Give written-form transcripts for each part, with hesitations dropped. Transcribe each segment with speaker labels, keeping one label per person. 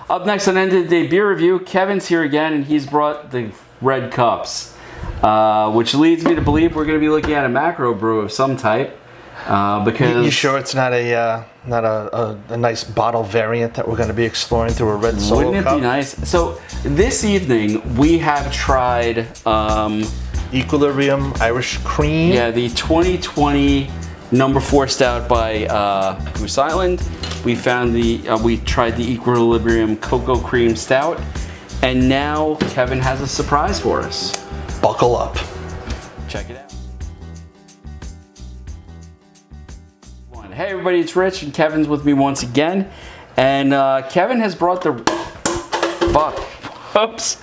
Speaker 1: Up next on End of the Day Beer Review, Kevin's here again, and he's brought the red cups, which leads me to believe we're going to be looking at a macro brew of some type. Because
Speaker 2: you sure it's not a nice bottle variant that we're going to be exploring through a red solo cup?
Speaker 1: Wouldn't it be nice? So this evening we have tried
Speaker 2: Equilibrium Irish Cream.
Speaker 1: Yeah, the 2020 number 4 stout by Goose Island. We found we tried the Equilibrium Cocoa Cream Stout, and now Kevin has a surprise for us.
Speaker 2: Buckle up.
Speaker 1: Check it out. Hey everybody, it's Rich, and Kevin's with me once again. And Kevin has brought the... Oops.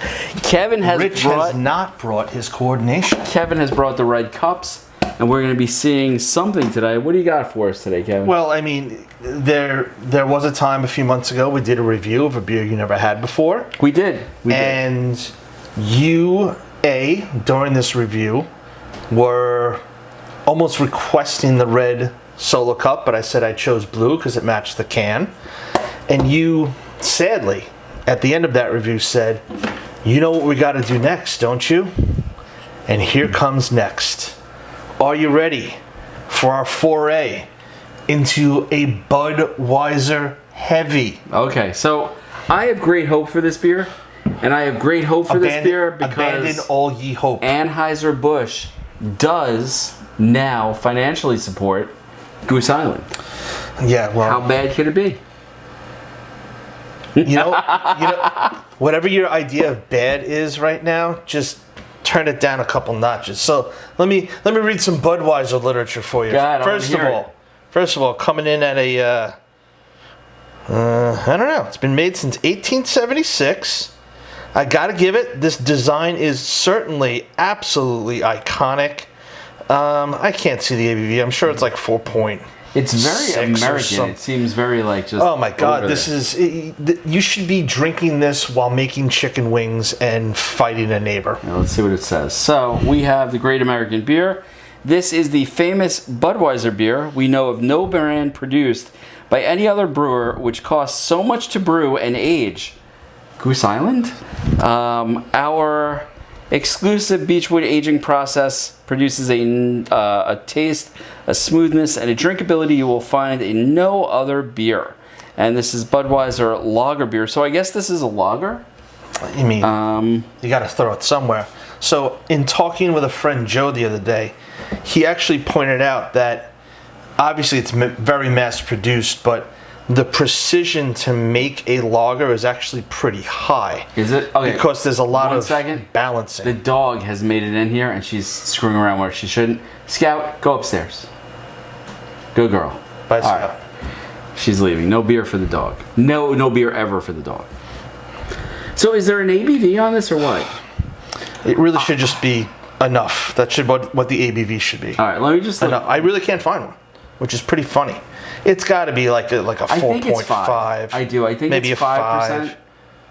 Speaker 2: Rich has not brought his coordination.
Speaker 1: Kevin has brought the red cups, and we're going to be seeing something today. What do you got for us today, Kevin?
Speaker 2: Well, I mean, there was a time a few months ago we did a review of a beer you never had before.
Speaker 1: We did.
Speaker 2: And you, during this review, were almost requesting the red solo cup, but I said I chose blue because it matched the can. And you, sadly, at the end of that review said, you know what we got to do next, don't you? And here comes next. Are you ready for our foray into a Budweiser heavy?
Speaker 1: Okay, so I have great hope for this beer, and I have great hope for this beer because
Speaker 2: abandon all ye hope.
Speaker 1: Anheuser-Busch does now financially support Goose Island.
Speaker 2: Yeah, well,
Speaker 1: how bad could it be?
Speaker 2: You know, whatever your idea of bad is right now, just turn it down a couple notches. So let me read some Budweiser literature for you.
Speaker 1: God,
Speaker 2: First of all, coming in at a I don't know. It's been made since 1876. I gotta give it. This design is certainly absolutely iconic. I can't see the ABV. I'm sure it's like 4.6.
Speaker 1: It's very American. It seems very like just.
Speaker 2: Oh my God! You should be drinking this while making chicken wings and fighting a neighbor.
Speaker 1: Now, let's see what it says. So we have the Great American Beer. This is the famous Budweiser beer. We know of no brand produced by any other brewer which costs so much to brew and age. Goose Island. Our exclusive Beechwood aging process produces a taste, a smoothness, and a drinkability you will find in no other beer. And this is Budweiser lager beer. So I guess this is a lager?
Speaker 2: I mean, you got to throw it somewhere. So in talking with a friend, Joe, the other day, he actually pointed out that obviously it's very mass-produced, but the precision to make a lager is actually pretty high.
Speaker 1: Is it? Okay.
Speaker 2: Because there's a lot of balancing.
Speaker 1: The dog has made it in here, and she's screwing around where she shouldn't. Scout, go upstairs. Good girl.
Speaker 2: Bye, Scout.
Speaker 1: Right. She's leaving. No beer for the dog. No beer ever for the dog. So is there an ABV on this or what?
Speaker 2: It really should just be enough. That should what the ABV should be.
Speaker 1: All right, let me just look.
Speaker 2: Enough. I really can't find one, which is pretty funny. It's got to be like a 4.5.
Speaker 1: I do. I think
Speaker 2: maybe
Speaker 1: it's
Speaker 2: 5%,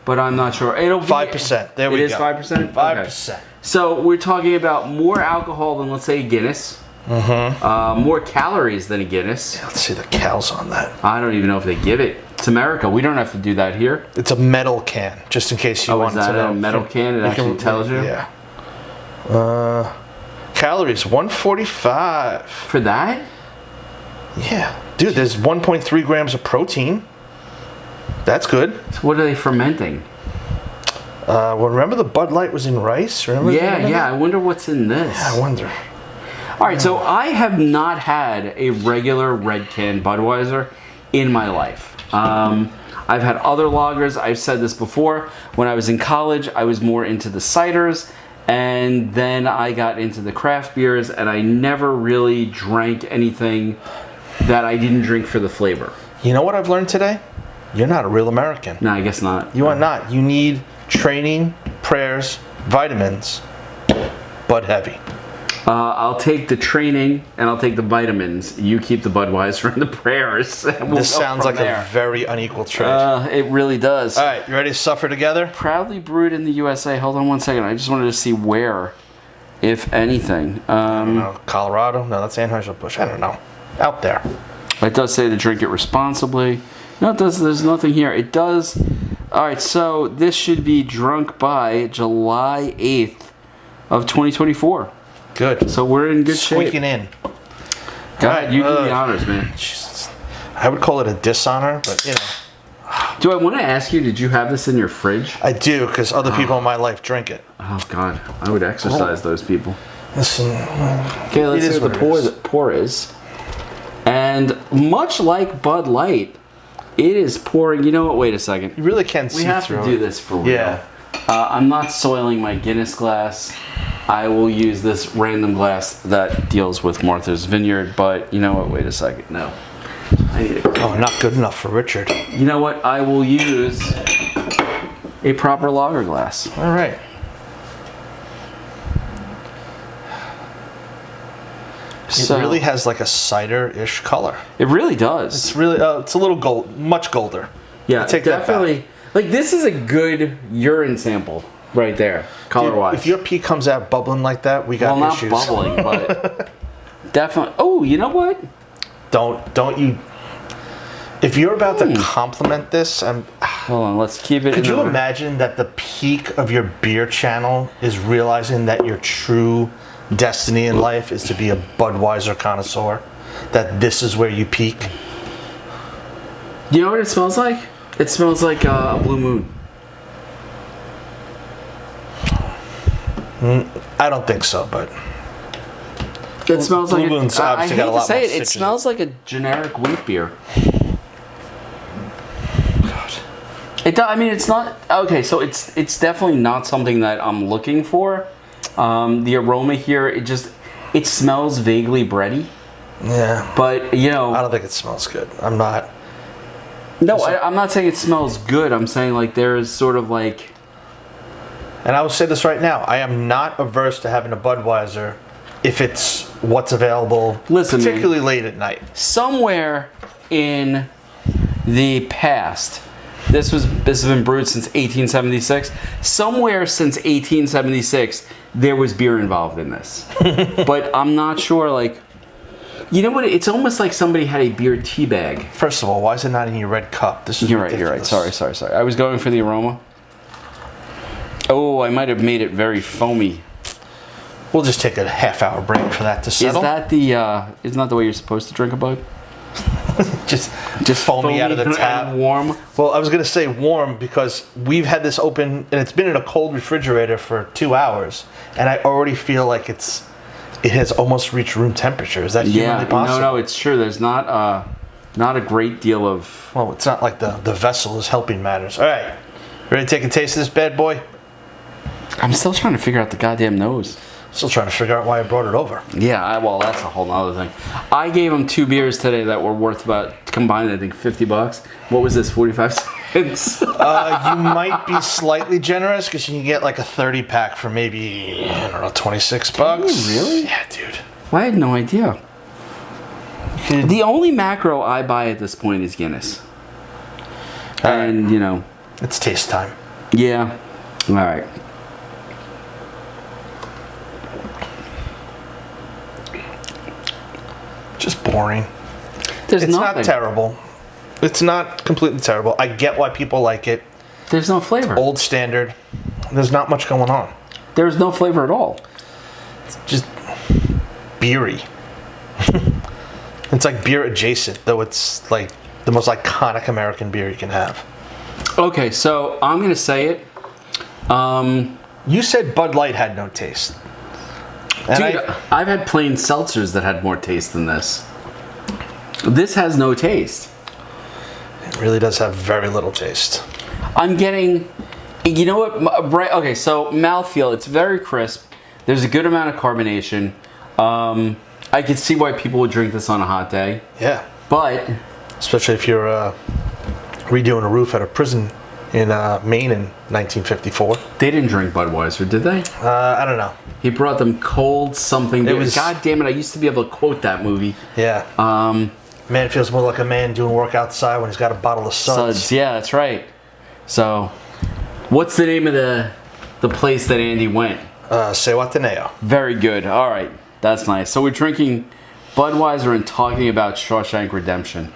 Speaker 1: but I'm not sure. It'll be
Speaker 2: 5%. There we go.
Speaker 1: It is 5%.
Speaker 2: 5%.
Speaker 1: Okay. So we're talking about more alcohol than, let's say, a Guinness. Mm-hmm. More calories than a Guinness.
Speaker 2: Yeah, let's see the cals on that.
Speaker 1: I don't even know if they give it. It's America. We don't have to do that here.
Speaker 2: It's a metal can, just in case you want to know.
Speaker 1: Is that a metal can? It actually tells you.
Speaker 2: Yeah. Calories 145.
Speaker 1: For that?
Speaker 2: Yeah. Dude, there's 1.3 grams of protein. That's good.
Speaker 1: So what are they fermenting?
Speaker 2: Well, remember the Bud Light was in rice? Remember?
Speaker 1: Yeah. I wonder what's in this.
Speaker 2: Yeah, I wonder.
Speaker 1: All right, so I have not had a regular red can Budweiser in my life. I've had other lagers. I've said this before. When I was in college, I was more into the ciders, and then I got into the craft beers, and I never really drank anything that I didn't drink for the flavor.
Speaker 2: You know what I've learned today? You're not a real American.
Speaker 1: No, I guess not.
Speaker 2: You are not. You need training, prayers, vitamins, Bud Heavy.
Speaker 1: I'll take the training and I'll take the vitamins. You keep the Budweiser and the prayers.
Speaker 2: This sounds like a very unequal trade.
Speaker 1: It really does.
Speaker 2: All right, you ready to suffer together?
Speaker 1: Proudly brewed in the USA. Hold on one second. I just wanted to see where, if anything.
Speaker 2: I don't know. Colorado? No, that's Anheuser-Busch. I don't know. Out there.
Speaker 1: It does say to drink it responsibly. No, it does. There's nothing here. It does All right, so this should be drunk by July 8th of 2024.
Speaker 2: Good.
Speaker 1: So we're in good
Speaker 2: Squeaking
Speaker 1: shape.
Speaker 2: in.
Speaker 1: God, you do the honors, man.
Speaker 2: Jesus. I would call it a dishonor, but you know.
Speaker 1: Do I want to ask you, did you have this in your fridge?
Speaker 2: I do, because other people in my life drink it.
Speaker 1: Oh, God. I would exercise those people.
Speaker 2: Listen.
Speaker 1: Okay, let's see what the
Speaker 2: it
Speaker 1: pour is. And much like Bud Light, it is pouring. You know what? Wait a second.
Speaker 2: You really can't see
Speaker 1: We have
Speaker 2: through
Speaker 1: to do
Speaker 2: it.
Speaker 1: this for real.
Speaker 2: Yeah.
Speaker 1: I'm not soiling my Guinness glass. I will use this random glass that deals with Martha's Vineyard, but you know what? Wait a second. No. I need it.
Speaker 2: Oh, not good enough for Richard.
Speaker 1: You know what? I will use a proper lager glass.
Speaker 2: All right.
Speaker 1: So,
Speaker 2: It really has like a cider-ish color.
Speaker 1: it really does.
Speaker 2: It's really, it's a little gold, much golder.
Speaker 1: Yeah,
Speaker 2: I take that
Speaker 1: definitely. Like, this is a good urine sample right there, color-wise.
Speaker 2: If your pee comes out bubbling like that, we got
Speaker 1: well,
Speaker 2: issues.
Speaker 1: not bubbling, but definitely. Oh, you know what?
Speaker 2: Don't you? If you're about to compliment this,
Speaker 1: Hold on, let's keep it.
Speaker 2: could you imagine that the peak of your beer channel is realizing that your true destiny in life is to be a Budweiser connoisseur? That this is where you peak?
Speaker 1: You know what it smells like? It smells like a Blue Moon.
Speaker 2: I don't think so, but
Speaker 1: It smells
Speaker 2: Blue
Speaker 1: like.
Speaker 2: Moon's
Speaker 1: I
Speaker 2: obviously
Speaker 1: hate
Speaker 2: got a
Speaker 1: to
Speaker 2: lot
Speaker 1: say
Speaker 2: more
Speaker 1: it. It
Speaker 2: citrus.
Speaker 1: smells like a generic wheat beer.
Speaker 2: God.
Speaker 1: I mean, it's not okay. So it's definitely not something that I'm looking for. The aroma here, it smells vaguely bready.
Speaker 2: Yeah.
Speaker 1: But you know,
Speaker 2: I don't think it smells good. I'm not.
Speaker 1: no, I'm not saying it smells good. I'm saying like there is sort of like.
Speaker 2: And I will say this right now. I am not averse to having a Budweiser if it's what's available,
Speaker 1: Listen, man.
Speaker 2: particularly late at night.
Speaker 1: Somewhere in the past, this has been brewed since 1876. Somewhere since 1876, there was beer involved in this. But I'm not sure, like, you know what? It's almost like somebody had a beer tea bag.
Speaker 2: First of all, why is it not in your red cup? This is
Speaker 1: You're right,
Speaker 2: ridiculous.
Speaker 1: you're right. Sorry. I was going for the aroma. Oh, I might have made it very foamy.
Speaker 2: We'll just take a half-hour break for that to settle.
Speaker 1: Isn't that the way you're supposed to drink a Bud?
Speaker 2: just foamy out of the tap?
Speaker 1: And warm.
Speaker 2: Well, I was going to say warm because we've had this open and it's been in a cold refrigerator for 2 hours, and I already feel like it has almost reached room temperature. Is that humanly possible?
Speaker 1: No, it's true. There's not a great deal of.
Speaker 2: Well, it's not like the vessel is helping matters. All right, ready to take a taste of this bad boy?
Speaker 1: I'm still trying to figure out the goddamn nose.
Speaker 2: Still trying to figure out why I brought it over.
Speaker 1: Yeah, well, that's a whole other thing. I gave them 2 beers today that were worth about combined, I think, $50. What was this? 45 cents.
Speaker 2: You might be slightly generous because you can get like a 30-pack for maybe, I don't know, $26.
Speaker 1: Can you really?
Speaker 2: Yeah, dude.
Speaker 1: I had no idea. The only macro I buy at this point is Guinness. And, you know.
Speaker 2: It's taste time.
Speaker 1: Yeah. All right.
Speaker 2: Just boring.
Speaker 1: There's
Speaker 2: It's
Speaker 1: nothing.
Speaker 2: not terrible. It's not completely terrible. I get why people like it.
Speaker 1: There's no flavor.
Speaker 2: Old standard. There's not much going on.
Speaker 1: There's no flavor at all.
Speaker 2: It's just beery. It's like beer adjacent, though it's like the most iconic American beer you can have.
Speaker 1: Okay, so I'm going to say it.
Speaker 2: You said Bud Light had no taste. And
Speaker 1: Dude, I've had plain seltzers that had more taste than this. This has no taste.
Speaker 2: it really does have very little taste.
Speaker 1: I'm getting, you know what? Right. Okay, so mouthfeel. It's very crisp. There's a good amount of carbonation. I could see why people would drink this on a hot day.
Speaker 2: Yeah.
Speaker 1: But
Speaker 2: Especially if you're redoing a roof at a prison in Maine in 1954.
Speaker 1: they didn't drink Budweiser, did they?
Speaker 2: I don't know.
Speaker 1: He brought them cold something.
Speaker 2: It was-
Speaker 1: God damn it! I used to be able to quote that movie.
Speaker 2: Yeah. Man feels more like a man doing work outside when he's got a bottle of Suds.
Speaker 1: Suds. Yeah, that's right. So, what's the name of the place that Andy went?
Speaker 2: Sewataneo.
Speaker 1: Very good. All right, that's nice. So we're drinking Budweiser and talking about Shawshank Redemption.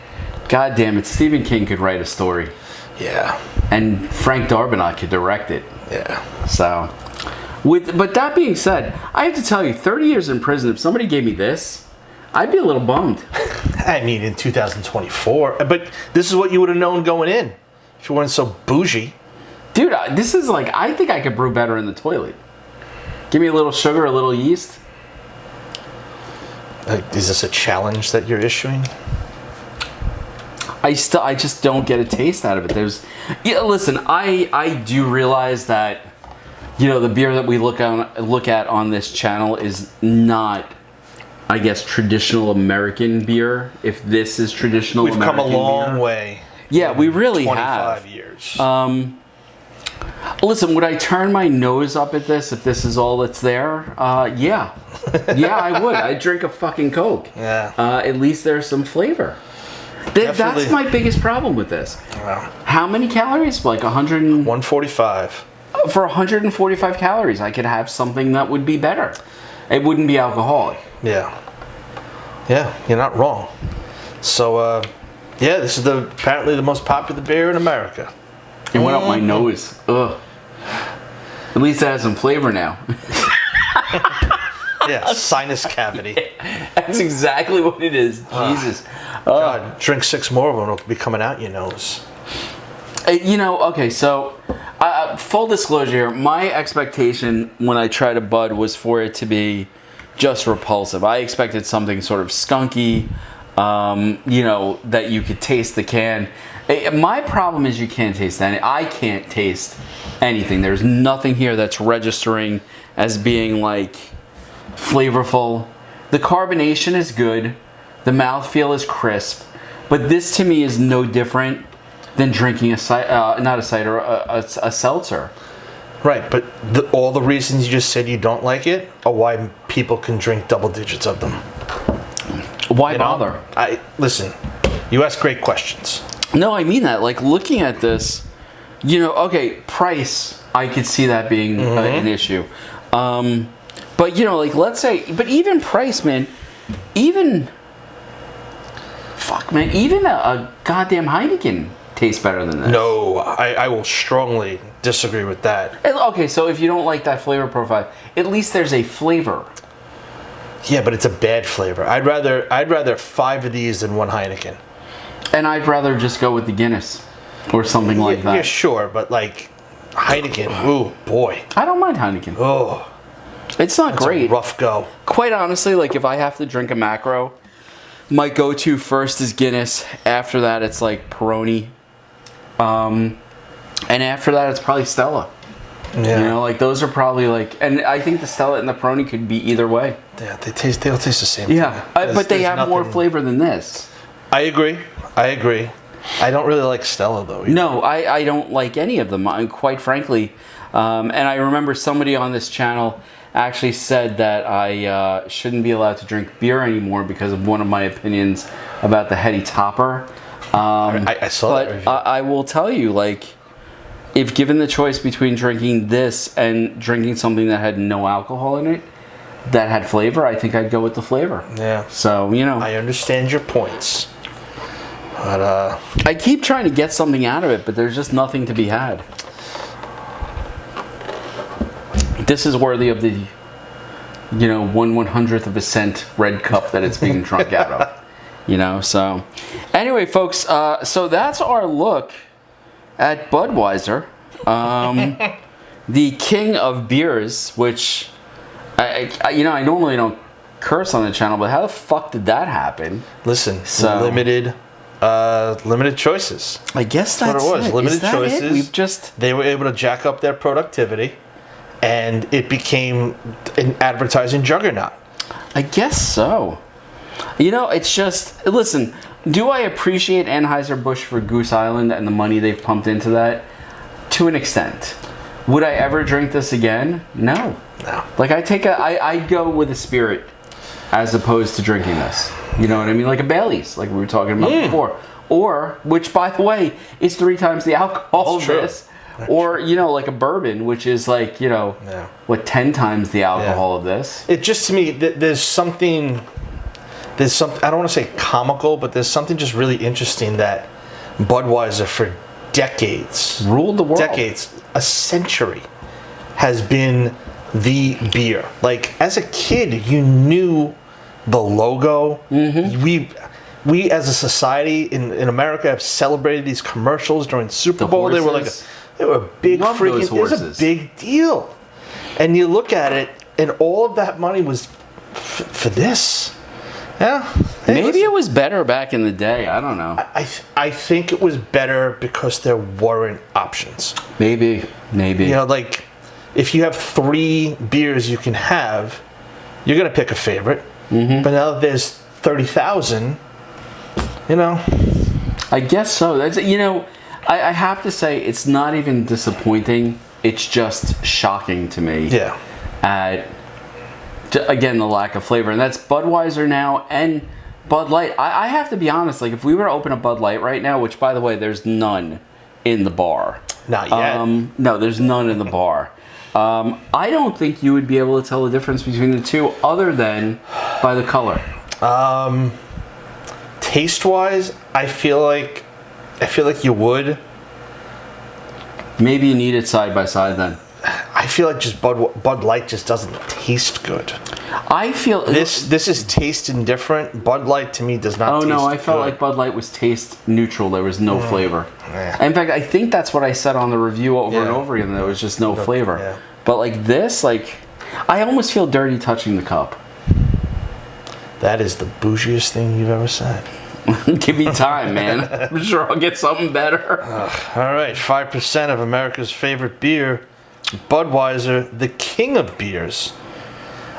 Speaker 1: God damn it, Stephen King could write a story.
Speaker 2: Yeah.
Speaker 1: And Frank Darabont could direct it.
Speaker 2: Yeah.
Speaker 1: So, but that being said, I have to tell you, 30 years in prison, if somebody gave me this, I'd be a little bummed.
Speaker 2: I mean, in 2024. But this is what you would have known going in if you weren't so bougie.
Speaker 1: Dude, this is like, I think I could brew better in the toilet. Give me a little sugar, a little yeast.
Speaker 2: Is this a challenge that you're issuing?
Speaker 1: I just don't get a taste out of it. Listen, I do realize that, the beer that we look at on this channel is not, I guess, traditional American beer. If this is traditional American beer. We've come a long
Speaker 2: way.
Speaker 1: Yeah, we really
Speaker 2: 25 years.
Speaker 1: Listen, would I turn my nose up at this if this is all that's there? Yeah. Yeah, I would. I'd drink a fucking Coke.
Speaker 2: Yeah.
Speaker 1: At least there's some flavor. That's my biggest problem with this.
Speaker 2: Wow.
Speaker 1: How many calories? Like
Speaker 2: 145.
Speaker 1: For 145 calories, I could have something that would be better. It wouldn't be alcoholic.
Speaker 2: Yeah. Yeah, you're not wrong. So, this is apparently the most popular beer in America.
Speaker 1: It went up my nose. Ugh. At least it has some flavor now.
Speaker 2: Yeah, sinus cavity.
Speaker 1: That's exactly what it is. Jesus.
Speaker 2: God, drink 6 more of them, it'll be coming out your nose.
Speaker 1: Okay, so full disclosure here, my expectation when I tried a bud was for it to be just repulsive. I expected something sort of skunky, that you could taste the can. My problem is you can't taste any. I can't taste anything. There's nothing here that's registering as being like flavorful. The carbonation is good. The mouthfeel is crisp. But this to me is no different than drinking a seltzer.
Speaker 2: Right, but all the reasons you just said you don't like it are why people can drink double digits of them.
Speaker 1: Why bother?
Speaker 2: Listen, you ask great questions.
Speaker 1: No, I mean that. Like, looking at this, price, I could see that being an issue. But, let's say, but even price, man, even a goddamn Heineken tastes better than this.
Speaker 2: No, I will strongly disagree with that.
Speaker 1: Okay, so if you don't like that flavor profile, at least there's a flavor.
Speaker 2: Yeah, but it's a bad flavor. I'd rather 5 of these than 1 Heineken.
Speaker 1: And I'd rather just go with the Guinness or something like that.
Speaker 2: Yeah, sure, but like Heineken, ooh, boy.
Speaker 1: I don't mind Heineken.
Speaker 2: Oh.
Speaker 1: It's not great.
Speaker 2: A rough go.
Speaker 1: Quite honestly, like if I have to drink a macro, my go-to first is Guinness. After that, it's like Peroni. And after that, it's probably Stella.
Speaker 2: Yeah.
Speaker 1: Those are probably and I think the Stella and the Peroni could be either way.
Speaker 2: Yeah, they'll taste the same.
Speaker 1: Yeah, but they have more flavor than this.
Speaker 2: I agree. I don't really like Stella though. Either.
Speaker 1: No, I don't like any of them. Quite frankly, and I remember somebody on this channel actually said that I shouldn't be allowed to drink beer anymore because of one of my opinions about the heady topper.
Speaker 2: I saw that review.
Speaker 1: But I will tell you, if given the choice between drinking this and drinking something that had no alcohol in it, that had flavor, I think I'd go with the flavor.
Speaker 2: Yeah.
Speaker 1: So,
Speaker 2: I understand your points. But,
Speaker 1: I keep trying to get something out of it, but there's just nothing to be had. This is worthy of the, 1/100th of a cent red cup that it's being drunk out of. So. Anyway, folks, so that's our look at Budweiser. The king of beers, which, I normally don't curse on the channel, but how the fuck did that happen?
Speaker 2: Listen, limited choices.
Speaker 1: I guess that's
Speaker 2: what it was. Limited
Speaker 1: choices.
Speaker 2: They were able to jack up their productivity, and it became an advertising juggernaut.
Speaker 1: I guess so. It's just, listen, do I appreciate Anheuser-Busch for Goose Island and the money they've pumped into that? To an extent. Would I ever drink this again? No. I go with a spirit as opposed to drinking this. You know what I mean? Like a Bailey's, like we were talking about before. Or, which by the way, is 3 times the alcohol of this. Or, like a bourbon, which is 10 times the alcohol of this.
Speaker 2: It just, to me, there's something, I don't want to say comical, but there's something just really interesting that Budweiser for decades,
Speaker 1: Ruled the world.
Speaker 2: decades, a century, has been the beer. Like, as a kid, you knew the logo. We as a society in America have celebrated these commercials during Super Bowl.
Speaker 1: Horses.
Speaker 2: They were a big
Speaker 1: Love
Speaker 2: freaking.
Speaker 1: those
Speaker 2: It was a
Speaker 1: horses.
Speaker 2: big deal. And you look at it, and all of that money was for this. Yeah. Hey,
Speaker 1: Maybe
Speaker 2: listen,
Speaker 1: it was better back in the day. I don't know.
Speaker 2: I think it was better because there weren't options.
Speaker 1: Maybe.
Speaker 2: You know, like, if you have 3 beers you can have, you're going to pick a favorite. But now that there's 30,000, you know.
Speaker 1: I guess so. That's, you know, I have to say it's not even disappointing. It's just shocking to me.
Speaker 2: Yeah.
Speaker 1: Again, the lack of flavor. And that's Budweiser now and Bud Light. I have to be honest, like, if we were to open a Bud Light right now, which, by the way, there's none in the bar.
Speaker 2: Not yet.
Speaker 1: No, there's none in the bar. I don't think you would be able to tell the difference between the two other than by the color.
Speaker 2: Taste-wise, I feel like you would.
Speaker 1: Maybe you need it side by side then.
Speaker 2: I feel like just Bud Light just doesn't taste good.
Speaker 1: I feel
Speaker 2: This is taste indifferent. Bud Light to me does not
Speaker 1: Oh
Speaker 2: taste
Speaker 1: no, I felt
Speaker 2: good.
Speaker 1: like Bud Light was taste neutral. There was no flavor.
Speaker 2: Yeah.
Speaker 1: In fact, I think that's what I said on the review over and
Speaker 2: Yeah.
Speaker 1: over again. There was just no flavor.
Speaker 2: yeah.
Speaker 1: But like this, like, I almost feel dirty touching the cup.
Speaker 2: That is the bougiest thing you've ever said.
Speaker 1: Give me time, man. I'm sure I'll get something better.
Speaker 2: All right, 5% of America's favorite beer, Budweiser, the king of beers.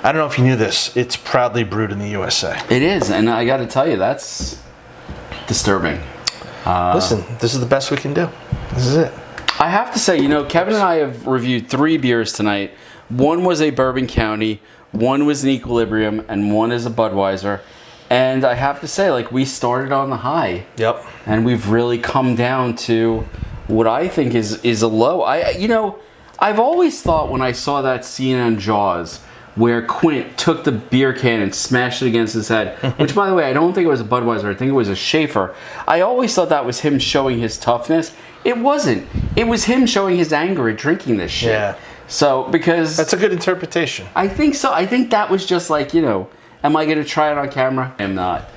Speaker 2: I don't know if you knew this. It's proudly brewed in the USA.
Speaker 1: It is, and I got to tell you, that's disturbing.
Speaker 2: Listen, this is the best we can do. This is it.
Speaker 1: I have to say, you know, Kevin and I have reviewed 3 beers tonight. One was a Bourbon County, one was an Equilibrium, and one is a Budweiser. And I have to say, like, we started on the high.
Speaker 2: Yep.
Speaker 1: And we've really come down to what I think is a low. I've always thought when I saw that scene on Jaws where Quint took the beer can and smashed it against his head, which, by the way, I don't think it was a Budweiser. I think it was a Schaefer. I always thought that was him showing his toughness. It wasn't. It was him showing his anger at drinking this shit.
Speaker 2: Yeah.
Speaker 1: So, because...
Speaker 2: That's a good interpretation.
Speaker 1: I think so. I think that was just like, you know, am I going to try it on camera? I'm not.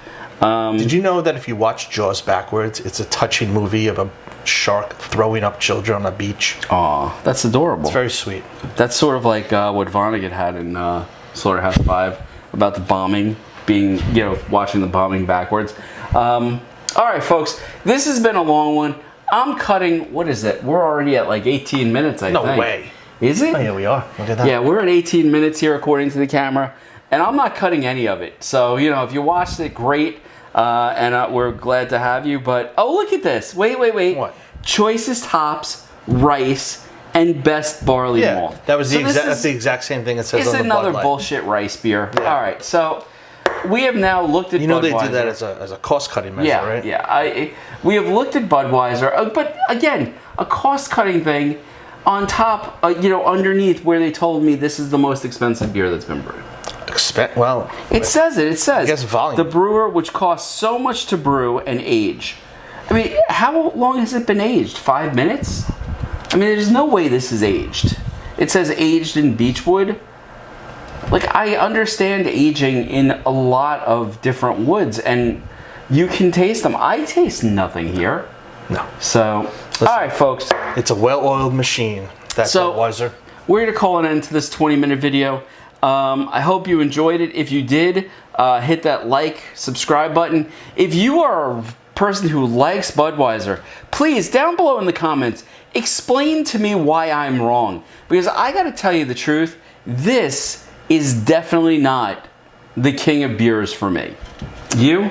Speaker 2: Did you know that if you watch Jaws backwards, it's a touching movie of a shark throwing up children on a beach?
Speaker 1: Aw, that's adorable.
Speaker 2: It's very sweet.
Speaker 1: That's sort of like what Vonnegut had in Slaughterhouse 5 about the bombing, being, you know, watching the bombing backwards. All right, folks, this has been a long one. I'm cutting, what is it? We're already at like 18 minutes, I think.
Speaker 2: No way.
Speaker 1: Is it?
Speaker 2: Oh, here we are. Look at that.
Speaker 1: Yeah, we're at 18 minutes here according to the camera, and I'm not cutting any of it. So, you know, if you watched it, great, and we're glad to have you. But, oh, look at this. Wait.
Speaker 2: What?
Speaker 1: Choicest hops, rice, and best barley malt.
Speaker 2: That was
Speaker 1: So
Speaker 2: that's the exact same thing it says
Speaker 1: It's
Speaker 2: on the
Speaker 1: another
Speaker 2: Bud Light.
Speaker 1: bullshit rice beer.
Speaker 2: Yeah.
Speaker 1: All right, so we have now looked at
Speaker 2: You know
Speaker 1: Budweiser.
Speaker 2: they do that as a cost-cutting measure,
Speaker 1: Yeah,
Speaker 2: right?
Speaker 1: yeah. We have looked at Budweiser, but again, a cost-cutting thing on top, underneath where they told me this is the most expensive beer that's been brewed.
Speaker 2: Well,
Speaker 1: It says it. It says,
Speaker 2: I guess volume.
Speaker 1: the brewer, which costs so much to brew and age. I mean, how long has it been aged? 5 minutes? I mean, there's no way this is aged. It says aged in beechwood. Like, I understand aging in a lot of different woods, and you can taste them. I taste nothing here.
Speaker 2: no.
Speaker 1: So, all right, folks.
Speaker 2: It's a well-oiled machine, that Budweiser.
Speaker 1: We're going to call an end to this 20-minute video. I hope you enjoyed it. If you did, hit that like, subscribe button. If you are a person who likes Budweiser, please, down below in the comments, explain to me why I'm wrong. Because I got to tell you the truth, this is definitely not the king of beers for me. You?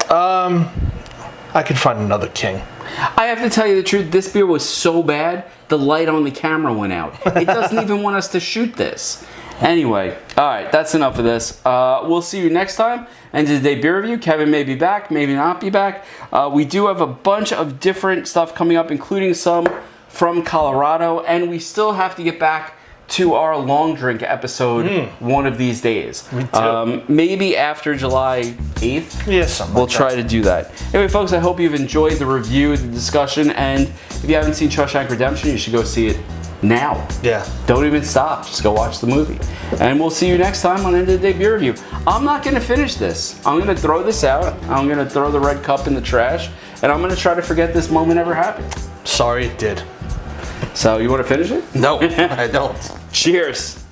Speaker 2: I could find another king.
Speaker 1: I have to tell you the truth, this beer was so bad, the light on the camera went out. It doesn't even want us to shoot this. Anyway, all right, that's enough of this. We'll see you next time. And today beer review, Kevin may be back, maybe not be back. We do have a bunch of different stuff coming up, including some from Colorado, and we still have to get back to our long drink episode one of these days.
Speaker 2: Me too.
Speaker 1: Maybe after July 8th.
Speaker 2: Yeah, something
Speaker 1: We'll
Speaker 2: like
Speaker 1: try to do that. Anyway, folks, I hope you've enjoyed the review, the discussion, and if you haven't seen Shawshank Redemption, you should go see it now.
Speaker 2: Yeah.
Speaker 1: Don't even stop. Just go watch the movie. And we'll see you next time on End of the Day Beer Review. I'm not going to finish this. I'm going to throw this out. I'm going to throw the red cup in the trash. And I'm going to try to forget this moment ever happened.
Speaker 2: Sorry it did.
Speaker 1: So, you want to finish it?
Speaker 2: No, I don't.
Speaker 1: Cheers.